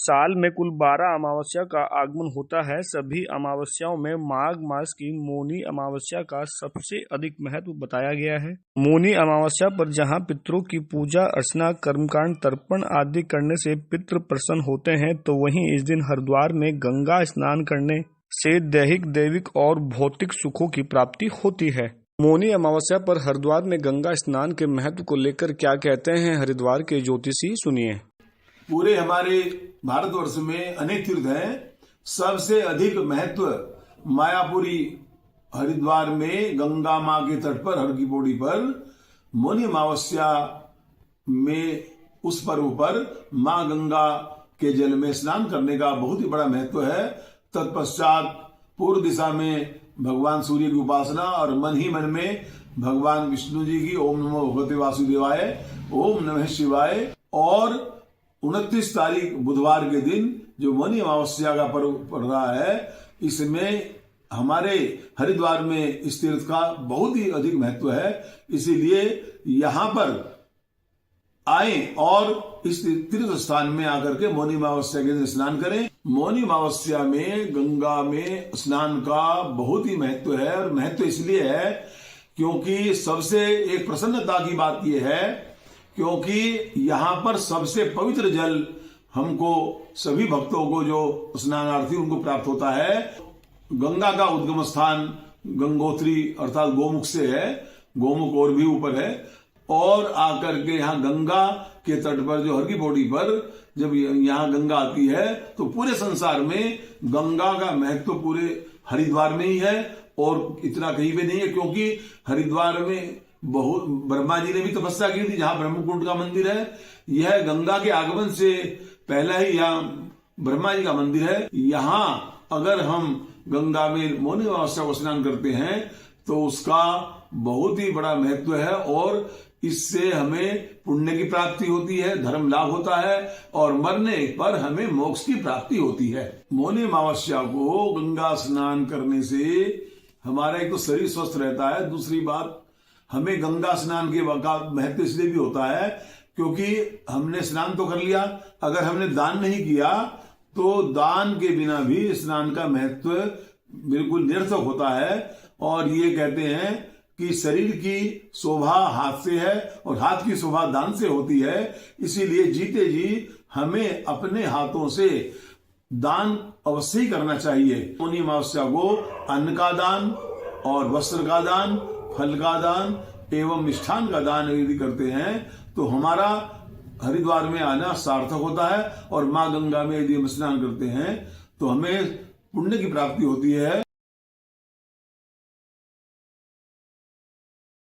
साल में कुल 12 अमावस्या का आगमन होता है। सभी अमावस्याओं में माघ मास की मौनी अमावस्या का सबसे अधिक महत्व बताया गया है। मौनी अमावस्या पर जहां पितरों की पूजा अर्चना, कर्मकांड, तर्पण आदि करने से पितृ प्रसन्न होते हैं, तो वहीं इस दिन हरिद्वार में गंगा स्नान करने से दैहिक, दैविक और भौतिक सुखों की प्राप्ति होती है। मौनी अमावस्या पर हरिद्वार में गंगा स्नान के महत्व को लेकर क्या कहते हैं हरिद्वार के ज्योतिषी, सुनिए। पूरे हमारे भारतवर्ष में अनेक तीर्थ हैं। सबसे अधिक महत्व मायापुरी हरिद्वार में गंगा माँ के तट पर, हर की पौड़ी पर मौनी अमावस्या में उस पर्व पर माँ गंगा के जल में स्नान करने का बहुत ही बड़ा महत्व है। तत्पश्चात पूर्व दिशा में भगवान सूर्य की उपासना और मन ही मन में भगवान विष्णु जी की ओम नमो भगवते वासुदेवाय, ओम नमः शिवाय। और 29 तारीख बुधवार के दिन जो मौनी अमावस्या का पर्व पड़ रहा है, इसमें हमारे हरिद्वार में इस तीर्थ का बहुत ही अधिक महत्व है। इसीलिए यहाँ पर आए और इस तीर्थ स्थान में आकर के मौनी अमावस्या के दिन स्नान करें। मौनी अमावस्या में गंगा में स्नान का बहुत ही महत्व है, और महत्व इसलिए है क्योंकि सबसे एक प्रसन्नता की बात यह है क्योंकि यहाँ पर सबसे पवित्र जल हमको, सभी भक्तों को जो स्नानार्थी उनको प्राप्त होता है। गंगा का उद्गम स्थान गंगोत्री अर्थात गोमुख से है, गोमुख और भी ऊपर है। और आकर के यहाँ गंगा के तट पर, जो हर की पौड़ी पर जब यहाँ गंगा आती है, तो पूरे संसार में गंगा का महत्व पूरे हरिद्वार में ही है और इतना कहीं भी नहीं है। क्योंकि हरिद्वार में बहुत ब्रह्मा जी ने भी तपस्या की थी, जहां ब्रह्मकुंड का मंदिर है। यह गंगा के आगमन से पहला ही यहाँ ब्रह्मा जी का मंदिर है। यहाँ अगर हम गंगा में मौनी अमावस्या को स्नान करते हैं तो उसका बहुत ही बड़ा महत्व है, और इससे हमें पुण्य की प्राप्ति होती है, धर्म लाभ होता है, और मरने पर हमें मोक्ष की प्राप्ति होती है। मौनी अमावस्या को गंगा स्नान करने से हमारा एक तो शरीर स्वस्थ रहता है, दूसरी बात हमें गंगा स्नान के महत्व इसलिए भी होता है क्योंकि हमने स्नान तो कर लिया, अगर हमने दान नहीं किया तो दान के बिना भी स्नान का महत्व बिल्कुल निरर्थक होता है। और ये कहते हैं कि शरीर की शोभा हाथ से है और हाथ की शोभा दान से होती है। इसीलिए जीते जी हमें अपने हाथों से दान अवश्य ही करना चाहिए। मौनी अमावस्या को अन्न का दान और वस्त्र का दान, फल का दान एवं मिष्ठान का दान यदि करते हैं तो हमारा हरिद्वार में आना सार्थक होता है। और माँ गंगा में यदि हम स्नान करते हैं तो हमें पुण्य की प्राप्ति होती है।